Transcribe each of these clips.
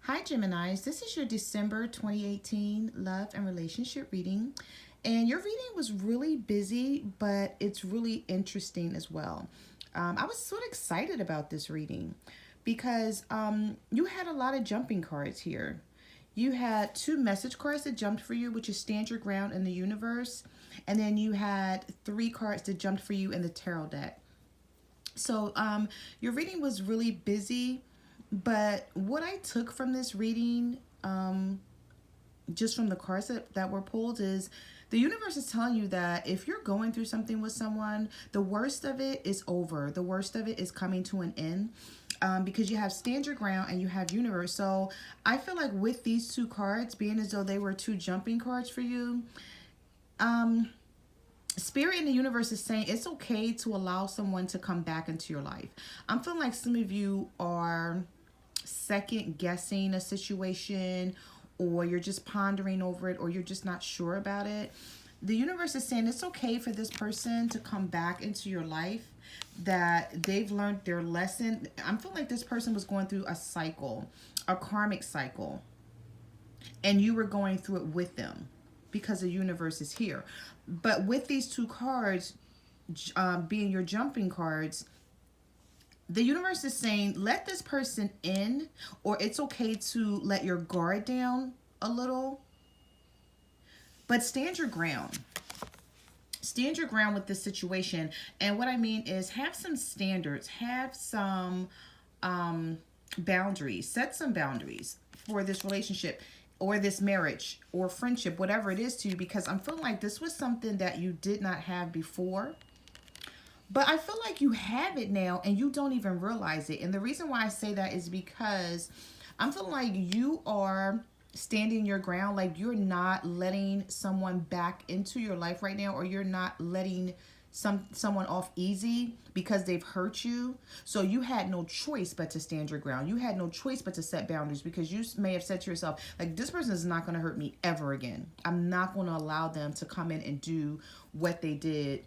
Hi Geminis, this is your December 2018 love and relationship reading. And your reading was really busy, but it's really interesting as well. I was sort of excited about this reading because you had a lot of jumping cards here. You had two message cards that jumped for you, which is stand your ground in the universe. And then you had three cards that jumped for you in the tarot deck. So your reading was really busy, but what I took from this reading, just from the cards that were pulled, is the universe is telling you that if you're going through something with someone, the worst of it is over. The worst of it is coming to an end. Because you have stand your ground and you have universe. So I feel like with these two cards, being as though they were two jumping cards for you, Spirit in the universe is saying it's okay to allow someone to come back into your life. I'm feeling like some of you are second guessing a situation, or you're just pondering over it, or you're just not sure about it. The universe is saying it's okay for this person to come back into your life, that they've learned their lesson. I'm feeling like this person was going through a cycle, a karmic cycle, and you were going through it with them because the universe is here. But with these two cards being your jumping cards, the universe is saying let this person in, or it's okay to let your guard down a little, but stand your ground. Stand your ground with this situation. And what I mean is have some standards, have some boundaries, set some boundaries for this relationship or this marriage or friendship, whatever it is to you, because I'm feeling like this was something that you did not have before. But I feel like you have it now and you don't even realize it. And the reason why I say that is because I'm feeling like you are standing your ground, like you're not letting someone back into your life right now, or you're not letting someone off easy because they've hurt you. So you had no choice but to stand your ground. You had no choice but to set boundaries, because you may have said to yourself, like, this person is not going to hurt me ever again. I'm not going to allow them to come in and do what they did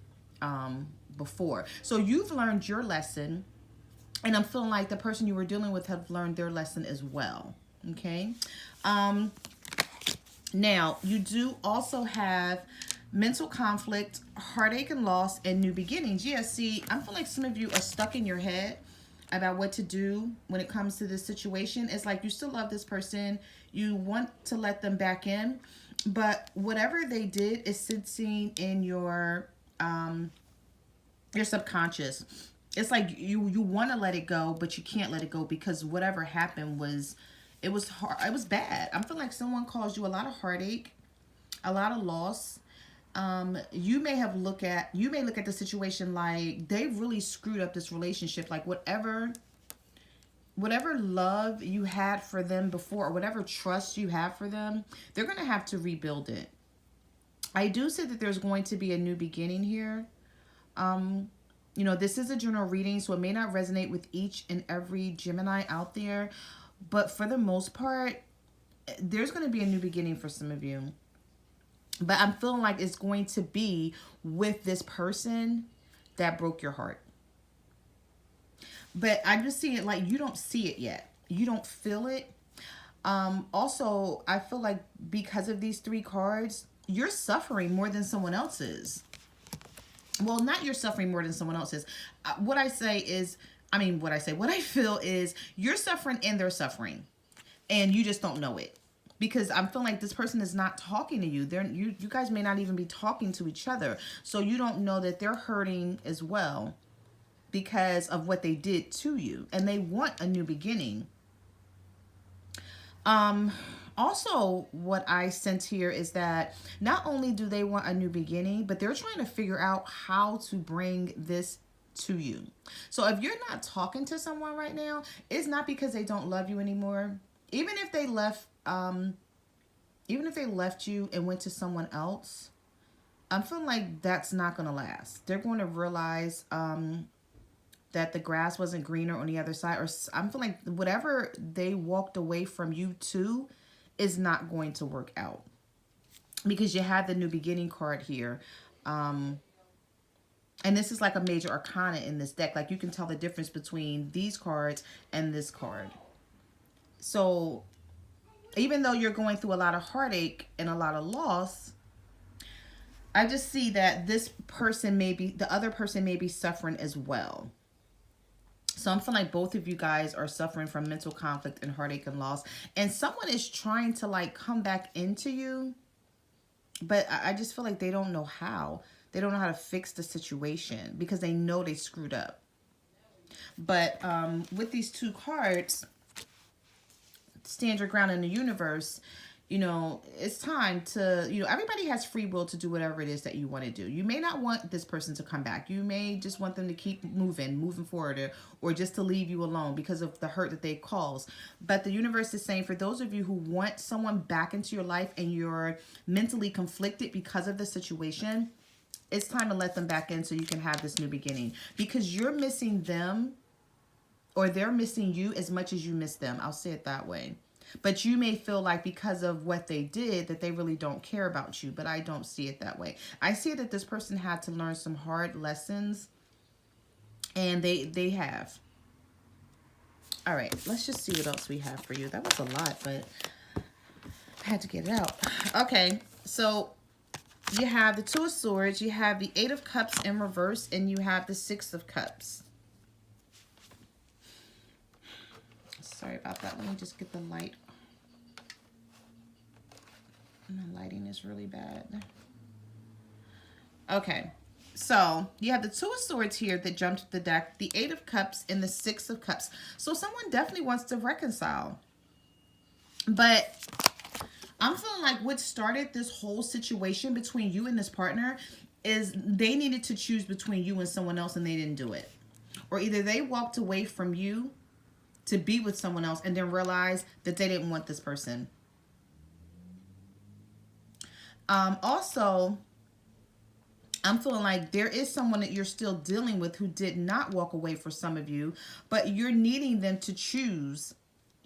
before. So you've learned your lesson, and I'm feeling like the person you were dealing with have learned their lesson as well. Okay. Now you do also have mental conflict, heartache and loss, and new beginnings. Yeah, see, I feel like some of you are stuck in your head about what to do when it comes to this situation. It's like you still love this person, you want to let them back in, but whatever they did is sitting in your subconscious. It's like you want to let it go, but you can't let it go because whatever happened was, it was hard, it was bad. I'm feeling like someone caused you a lot of heartache, a lot of loss. You may look at the situation like they really screwed up this relationship. Like whatever love you had for them before, or whatever trust you have for them, they're going to have to rebuild it. I do say that there's going to be a new beginning here. This is a general reading, so it may not resonate with each and every Gemini out there, but for the most part, there's going to be a new beginning for some of you. But I'm feeling like it's going to be with this person that broke your heart. But I just see it like you don't see it yet. You don't feel it. Also, I feel like because of these three cards, you're suffering more than someone else is. Well, not you're suffering more than someone else is. What I feel is you're suffering and they're suffering, and you just don't know it. Because I'm feeling like this person is not talking to you. You guys may not even be talking to each other. So you don't know that they're hurting as well because of what they did to you. And they want a new beginning. Also, what I sense here is that not only do they want a new beginning, but they're trying to figure out how to bring this to you. So if you're not talking to someone right now, it's not because they don't love you anymore. Even if they left you and went to someone else, I'm feeling like that's not going to last. They're going to realize that the grass wasn't greener on the other side. Or I'm feeling like whatever they walked away from you to is not going to work out. Because you have the new beginning card here. And this is like a major arcana in this deck. Like you can tell the difference between these cards and this card. So even though you're going through a lot of heartache and a lot of loss, I just see that this person the other person may be suffering as well. So I'm feeling like both of you guys are suffering from mental conflict and heartache and loss. And someone is trying to like come back into you. But I just feel like they don't know how. They don't know how to fix the situation because they know they screwed up. But with these two cards, stand your ground in the universe, you know, it's time to, you know, everybody has free will to do whatever it is that you want to do. You may not want this person to come back. You may just want them to keep moving forward, or just to leave you alone because of the hurt that they caused. But the universe is saying for those of you who want someone back into your life and you're mentally conflicted because of the situation, it's time to let them back in so you can have this new beginning. Because you're missing them, or they're missing you as much as you miss them. I'll say it that way. But you may feel like because of what they did that they really don't care about you. But I don't see it that way. I see that this person had to learn some hard lessons. And they have. All right. Let's just see what else we have for you. That was a lot, but I had to get it out. Okay. So you have the Two of Swords. You have the Eight of Cups in reverse. And you have the Six of Cups. Sorry about that. Let me just get the light. My lighting is really bad. Okay. So you have the Two of Swords here that jumped the deck, the Eight of Cups, and the Six of Cups. So someone definitely wants to reconcile. But I'm feeling like what started this whole situation between you and this partner is they needed to choose between you and someone else and they didn't do it. Or either they walked away from you to be with someone else and then realize that they didn't want this person. Also, I'm feeling like there is someone that you're still dealing with who did not walk away for some of you, but you're needing them to choose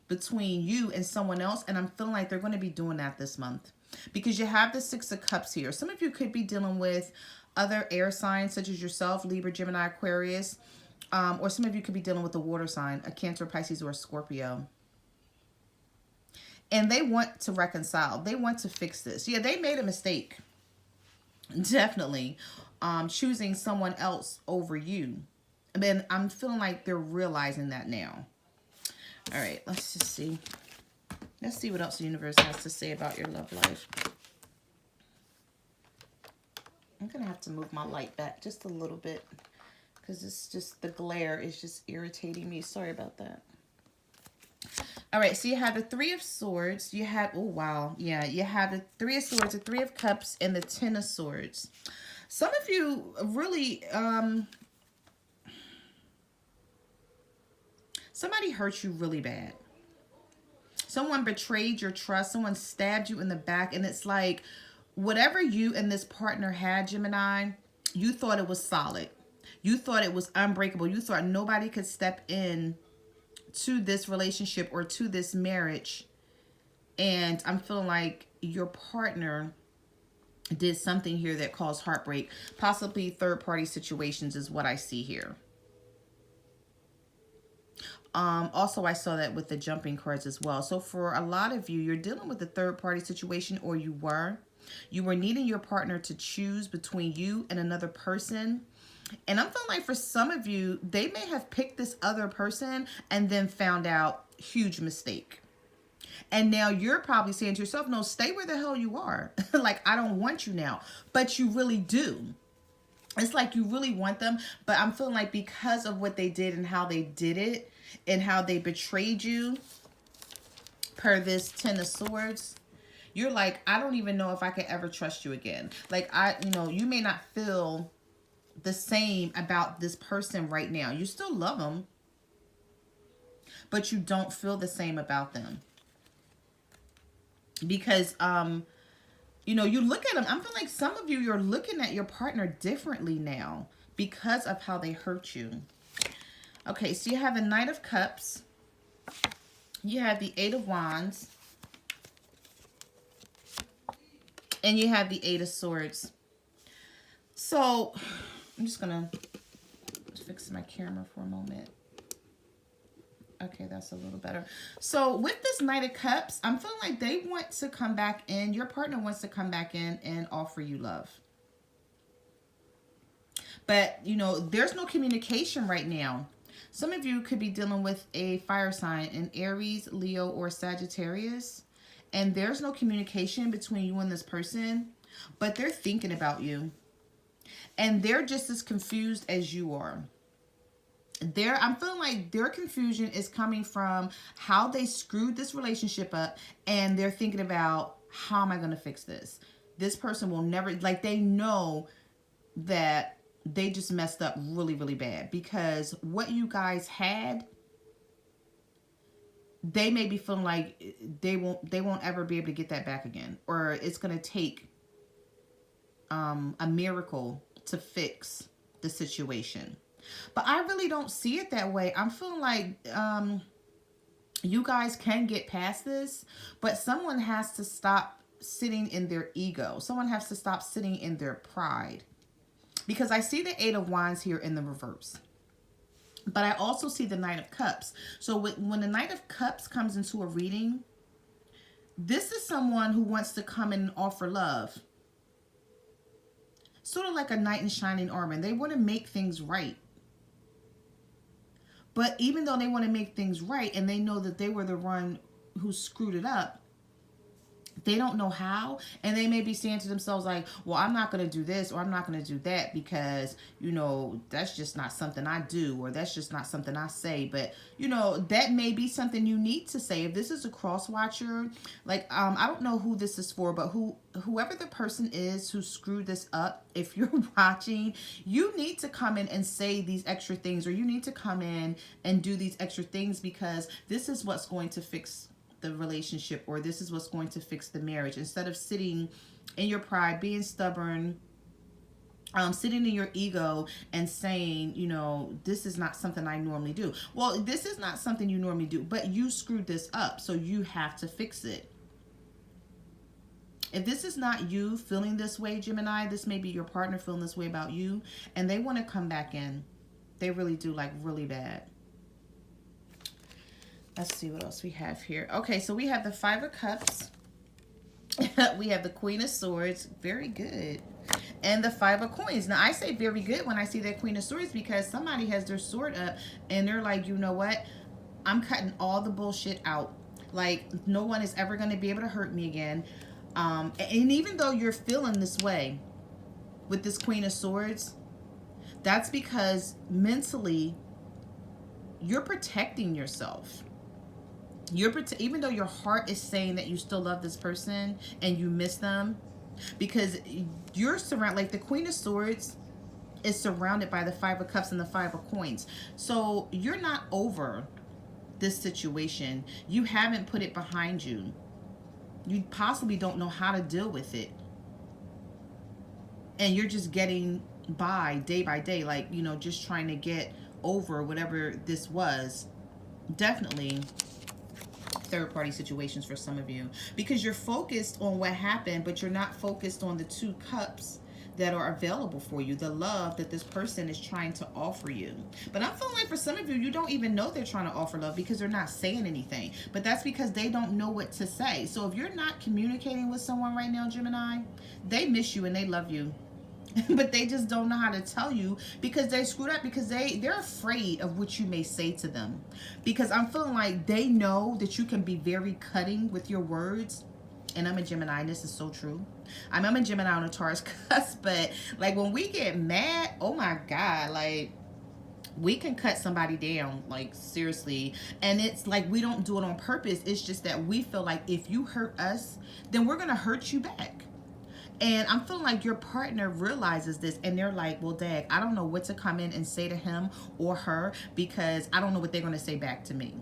between you and someone else. And I'm feeling like they're going to be doing that this month because you have the Six of Cups here. Some of you could be dealing with other air signs such as yourself, Libra, Gemini, Aquarius. Or some of you could be dealing with a water sign, a Cancer, Pisces, or a Scorpio. And they want to reconcile. They want to fix this. Yeah, they made a mistake. Definitely. Choosing someone else over you. I mean, I'm feeling like they're realizing that now. All right, let's just see. Let's see what else the universe has to say about your love life. I'm going to have to move my light back just a little bit, because it's just, the glare is just irritating me. Sorry about that. All right, so you have the Three of Swords. You have, oh, wow. Yeah, you have the Three of Swords, the Three of Cups, and the Ten of Swords. Some of you really, somebody hurt you really bad. Someone betrayed your trust. Someone stabbed you in the back. And it's like, whatever you and this partner had, Gemini, you thought it was solid. You thought it was unbreakable. You thought nobody could step in to this relationship or to this marriage. And I'm feeling like your partner did something here that caused heartbreak. Possibly third-party situations is what I see here. Also, I saw that with the jumping cards as well. So for a lot of you, you're dealing with a third-party situation, or you were. You were needing your partner to choose between you and another person. And I'm feeling like for some of you, they may have picked this other person and then found out huge mistake. And now you're probably saying to yourself, no, stay where the hell you are. Like, I don't want you now. But you really do. It's like you really want them. But I'm feeling like because of what they did and how they did it and how they betrayed you, per this Ten of Swords, you're like, I don't even know if I could ever trust you again. Like, you may not feel the same about this person right now. You still love them, but you don't feel the same about them. Because, you look at them. I'm feeling like some of you, you're looking at your partner differently now because of how they hurt you. Okay, so you have the Knight of Cups. You have the Eight of Wands. And you have the Eight of Swords. So, I'm just going to fix my camera for a moment. Okay, that's a little better. So with this Knight of Cups, I'm feeling like they want to come back in. Your partner wants to come back in and offer you love. But, you know, there's no communication right now. Some of you could be dealing with a fire sign, an Aries, Leo, or Sagittarius. And there's no communication between you and this person, but they're thinking about you. And they're just as confused as you are. I'm feeling like their confusion is coming from how they screwed this relationship up, and they're thinking about, how am I going to fix this? This person will never, like, they know that they just messed up really, really bad, because what you guys had, they may be feeling like they won't ever be able to get that back again, or it's going to take a miracle to fix the situation. But I really don't see it that way. I'm feeling like you guys can get past this, but someone has to stop sitting in their ego. Someone has to stop sitting in their pride. Because I see the Eight of Wands here in the reverse. But I also see the Knight of Cups. So when the Knight of Cups comes into a reading, this is someone who wants to come and offer love. Sort of like a knight in shining armor. They want to make things right. But even though they want to make things right, and they know that they were the one who screwed it up, they don't know how, and they may be saying to themselves like, well, I'm not going to do this, or I'm not going to do that, because, you know, that's just not something I do, or that's just not something I say. But, you know, that may be something you need to say. If this is a cross watcher, like, I don't know who this is for, but whoever the person is who screwed this up, if you're watching, you need to come in and say these extra things, or you need to come in and do these extra things, because this is what's going to fix the relationship, or this is what's going to fix the marriage. Instead of sitting in your pride, being stubborn, sitting in your ego and saying, you know, this is not something I normally do. Well, this is not something you normally do, but you screwed this up, so you have to fix it. If this is not you feeling this way, Gemini, this may be your partner feeling this way about you, and they want to come back in. They really do, like really bad. Let's see what else we have here. Okay, so we have the Five of Cups. We have the Queen of Swords. Very good. And the Five of Coins. Now, I say very good when I see that Queen of Swords, because somebody has their sword up and they're like, you know what? I'm cutting all the bullshit out. Like, no one is ever going to be able to hurt me again. And even though you're feeling this way with this Queen of Swords, that's because mentally you're protecting yourself. Even though your heart is saying that you still love this person and you miss them, because you're surrounded, like the Queen of Swords is surrounded by the Five of Cups and the Five of Coins. So you're not over this situation. You haven't put it behind you. You possibly don't know how to deal with it. And you're just getting by day, like, you know, just trying to get over whatever this was. Definitely third-party situations for some of you, because you're focused on what happened, but you're not focused on the two cups that are available for you, the love that this person is trying to offer you. But I'm feeling like for some of you, you don't even know they're trying to offer love, because they're not saying anything. But that's because they don't know what to say. So if you're not communicating with someone right now, Gemini, they miss you and they love you. But they just don't know how to tell you, because they screwed up, because they're afraid of what you may say to them. Because I'm feeling like they know that you can be very cutting with your words. And I'm a Gemini, and this is so true. I'm a Gemini on a Taurus cusp, but like when we get mad, oh my God, like we can cut somebody down, like seriously. And it's like we don't do it on purpose. It's just that we feel like if you hurt us, then we're going to hurt you back. And I'm feeling like your partner realizes this, and they're like, well, Dag, I don't know what to come in and say to him or her, because I don't know what they're going to say back to me.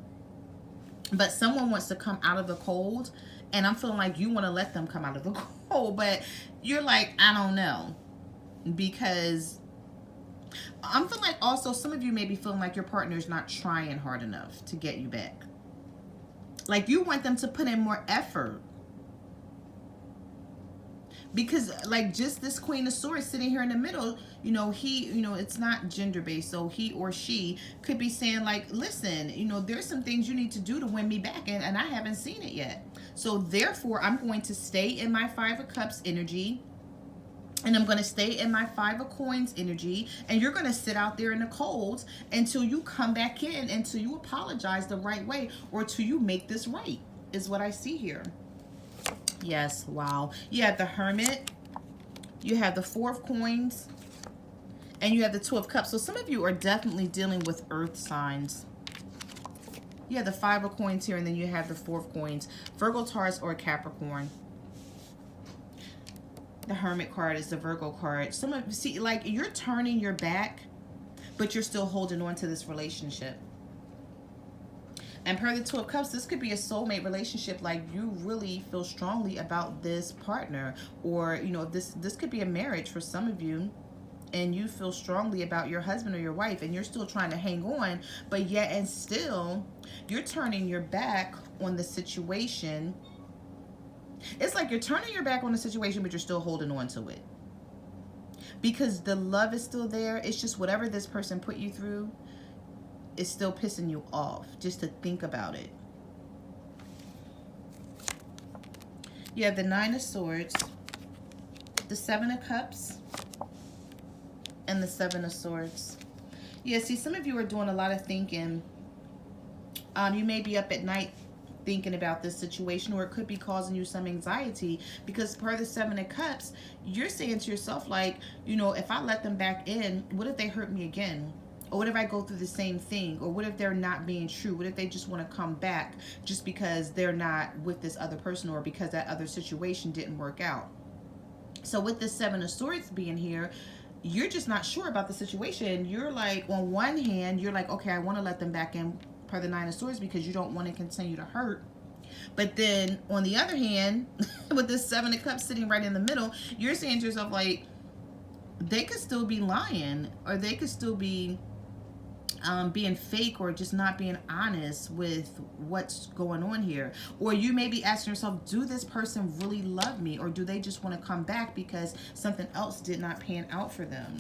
But someone wants to come out of the cold, and I'm feeling like you want to let them come out of the cold, but you're like, I don't know. Because I'm feeling like also some of you may be feeling like your partner is not trying hard enough to get you back. Like you want them to put in more effort. Because like just this Queen of Swords sitting here in the middle, you know, it's not gender based, so he or she could be saying like, listen, there's some things you need to do to win me back, and I haven't seen it yet. So therefore I'm going to stay in my Five of Cups energy, and I'm going to stay in my Five of Coins energy, and you're going to sit out there in the cold until you come back in, until you apologize the right way, or till you make this right, is what I see here. Yes, wow. You have the Hermit, you have the Four of Coins, and you have the Two of Cups. So some of you are definitely dealing with earth signs. You have the Five of Coins here, and then you have the Four of Coins. Virgo, Taurus, or Capricorn. The Hermit card is the Virgo card. Some of, see, like, you're turning your back, but you're still holding on to this relationship. And per the Two of Cups, this could be a soulmate relationship. Like, you really feel strongly about this partner, or this could be a marriage for some of you, and you feel strongly about your husband or your wife, and you're still trying to hang on, but yet and still you're turning your back on the situation. It's like you're turning your back on the situation, but you're still holding on to it because the love is still there. It's just whatever this person put you through, it's still pissing you off just to think about it. You have the Nine of Swords, the Seven of Cups, and the Seven of Swords. Yeah, see, some of you are doing a lot of thinking. You may be up at night thinking about this situation, or it could be causing you some anxiety because per the Seven of Cups, you're saying to yourself, like, if I let them back in, what if they hurt me again? Or what if I go through the same thing? Or what if they're not being true? What if they just want to come back just because they're not with this other person, or because that other situation didn't work out? So with the Seven of Swords being here, you're just not sure about the situation. You're like, on one hand, you're like, okay, I want to let them back in per the Nine of Swords because you don't want to continue to hurt. But then on the other hand, with this Seven of Cups sitting right in the middle, you're saying to yourself, like, they could still be lying, or they could still be being fake, or just not being honest with what's going on here. Or you may be asking yourself, do this person really love me, or do they just want to come back because something else did not pan out for them?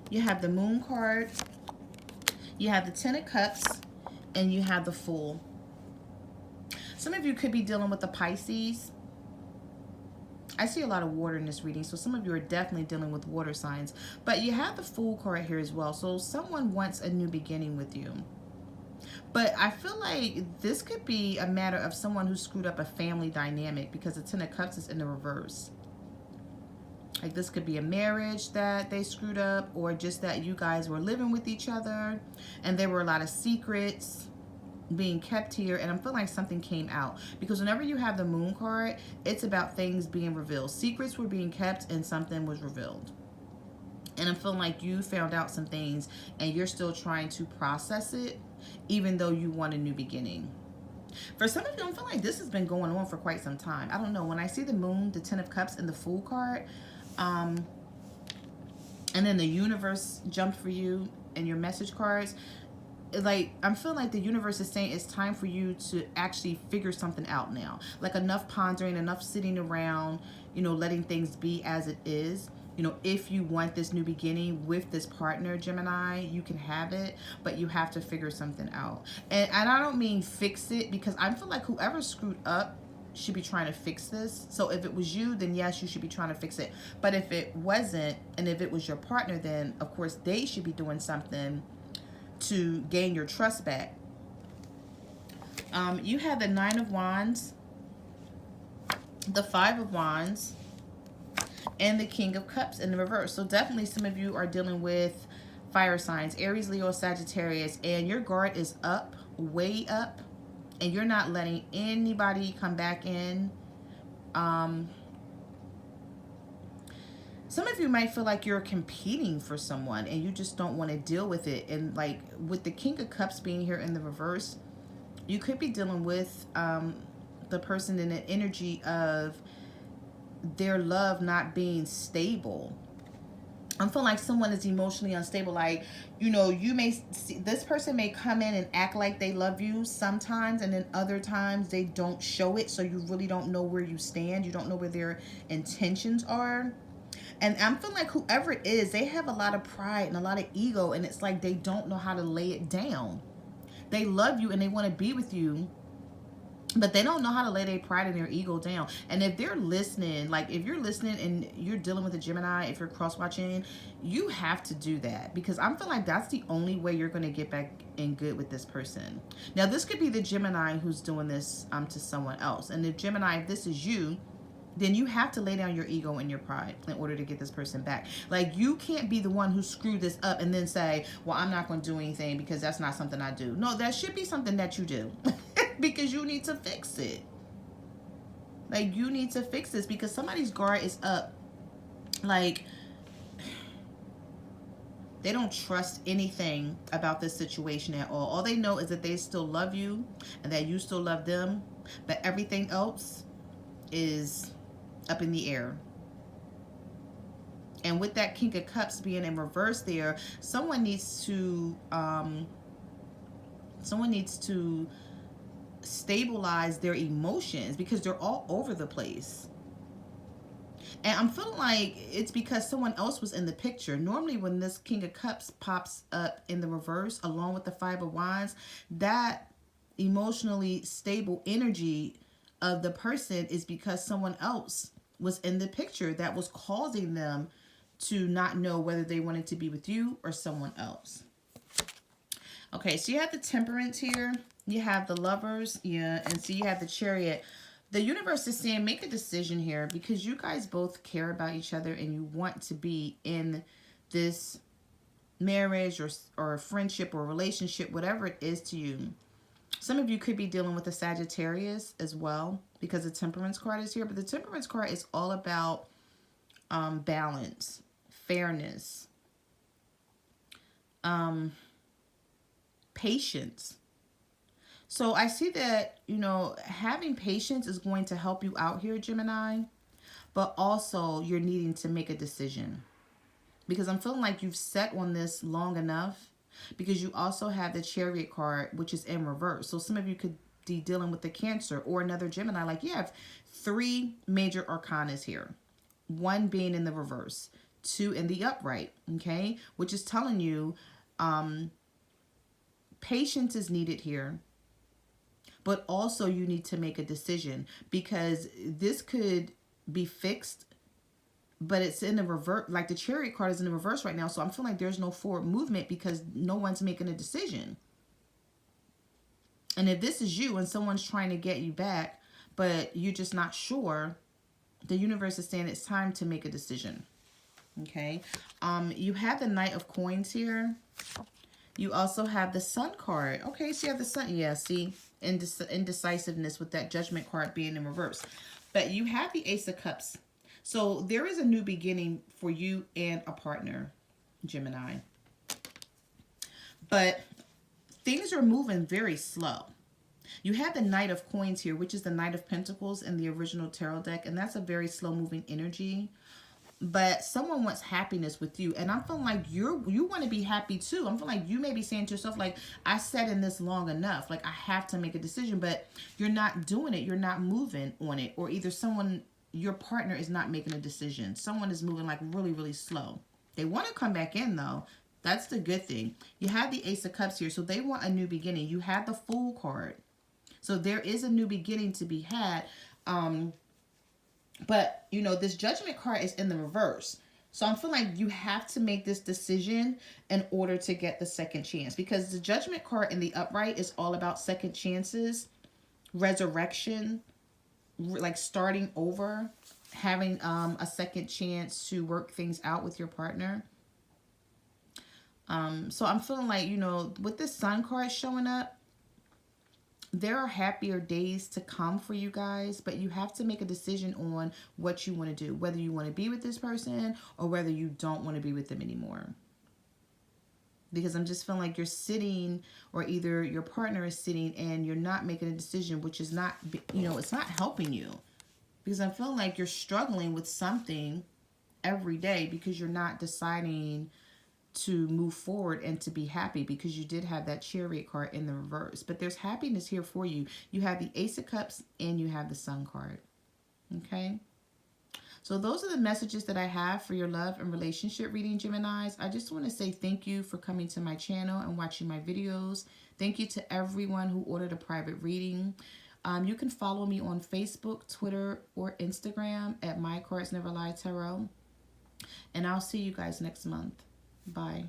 You have the Moon card, you have the Ten of Cups, and you have the Fool. Some of you could be dealing with the Pisces. I see a lot of water in this reading, so some of you are definitely dealing with water signs. But you have the Fool card here as well, so someone wants a new beginning with you. But I feel like this could be a matter of someone who screwed up a family dynamic, because the Ten of Cups is in the reverse. Like, this could be a marriage that they screwed up, or just that you guys were living with each other and there were a lot of secrets being kept here, and I'm feeling like something came out, because whenever you have the Moon card, it's about things being revealed. Secrets were being kept and something was revealed, and I'm feeling like you found out some things and you're still trying to process it, even though you want a new beginning. For some of you, I'm feeling like this has been going on for quite some time. I don't know, when I see the Moon, the Ten of Cups, and the Fool card, and then the Universe jumped for you and your message cards, like, I'm feeling like the universe is saying it's time for you to actually figure something out now. Like, enough pondering, enough sitting around, letting things be as it is. If you want this new beginning with this partner, Gemini, you can have it, but you have to figure something out. And I don't mean fix it, because I feel like whoever screwed up should be trying to fix this. So if it was you, then yes, you should be trying to fix it. But if it wasn't, and if it was your partner, then of course they should be doing something to gain your trust back. You have the Nine of Wands, the Five of Wands, and the King of Cups in the reverse. So definitely some of you are dealing with fire signs, Aries, Leo, Sagittarius, and your guard is up, way up, and you're not letting anybody come back in. Some of you might feel like you're competing for someone and you just don't want to deal with it. And like with the King of Cups being here in the reverse, you could be dealing with the person in the energy of their love not being stable. I'm feeling like someone is emotionally unstable. Like, you know, you may see this person may come in and act like they love you sometimes, and then other times they don't show it. So you really don't know where you stand. You don't know where their intentions are. And I'm feeling like whoever it is, they have a lot of pride and a lot of ego, and it's like they don't know how to lay it down. They love you and they want to be with you, but they don't know how to lay their pride and their ego down. And if they're listening, like if you're listening and you're dealing with a Gemini, if you're cross-watching, you have to do that, because I'm feeling like that's the only way you're going to get back in good with this person. Now, this could be the Gemini who's doing this to someone else. And if Gemini, if this is you, then you have to lay down your ego and your pride in order to get this person back. Like, you can't be the one who screwed this up and then say, well, I'm not going to do anything because that's not something I do. No, that should be something that you do because you need to fix it. Like, you need to fix this because somebody's guard is up. Like, they don't trust anything about this situation at all. All they know is that they still love you and that you still love them, but everything else is up in the air. And with that King of Cups being in reverse there, someone needs to stabilize their emotions because they're all over the place. And I'm feeling like it's because someone else was in the picture. Normally when this King of Cups pops up in the reverse along with the Five of Wands, that emotionally stable energy of the person is because someone else was in the picture that was causing them to not know whether they wanted to be with you or someone else. Okay, so you have the Temperance here. You have the Lovers. Yeah, and so you have the Chariot. The universe is saying make a decision here because you guys both care about each other and you want to be in this marriage or friendship or relationship, whatever it is to you. Some of you could be dealing with a Sagittarius as well because the Temperance card is here. But the Temperance card is all about balance, fairness, patience. So I see that, you know, having patience is going to help you out here, Gemini. But also you're needing to make a decision. Because I'm feeling like you've sat on this long enough. Because you also have the Chariot card, which is in reverse. So some of you could be dealing with the Cancer or another Gemini. Like, you have 3 major arcanas here. 1 being in the reverse, 2 in the upright, okay? Which is telling you patience is needed here. But also you need to make a decision because this could be fixed, but it's in the reverse. Like, the Chariot card is in the reverse right now. So I'm feeling like there's no forward movement because no one's making a decision. And if this is you and someone's trying to get you back, but you're just not sure, the universe is saying it's time to make a decision. Okay. You have the Knight of Coins here. You also have the Sun card. Okay, so you have the Sun. Yeah, see, indecisiveness with that Judgment card being in reverse. But you have the Ace of Cups. So there is a new beginning for you and a partner, Gemini. But things are moving very slow. You have the Knight of Coins here, which is the Knight of Pentacles in the original tarot deck. And that's a very slow moving energy. But someone wants happiness with you. And I'm feeling like you want to be happy too. I'm feeling like you may be saying to yourself, like, I sat in this long enough. Like, I have to make a decision. But you're not doing it. You're not moving on it. Or either your partner is not making a decision. Someone is moving like really, really slow. They want to come back in though. That's the good thing. You have the Ace of Cups here. So they want a new beginning. You have the Fool card. So there is a new beginning to be had. But, you know, this Judgment card is in the reverse. So I'm feeling like you have to make this decision in order to get the second chance. Because the Judgment card in the upright is all about second chances, resurrection, like starting over, having a second chance to work things out with your partner. So I'm feeling like, you know, with this Sun card showing up, there are happier days to come for you guys, but you have to make a decision on what you want to do, whether you want to be with this person or whether you don't want to be with them anymore. Because I'm just feeling like you're sitting, or either your partner is sitting and you're not making a decision, which is not, you know, it's not helping you. Because I'm feeling like you're struggling with something every day because you're not deciding to move forward and to be happy, because you did have that Chariot card in the reverse. But there's happiness here for you. You have the Ace of Cups and you have the Sun card. Okay? So those are the messages that I have for your love and relationship reading, Geminis. I just want to say thank you for coming to my channel and watching my videos. Thank you to everyone who ordered a private reading. You can follow me on Facebook, Twitter, or Instagram at My Cards Never Lie Tarot. And I'll see you guys next month. Bye.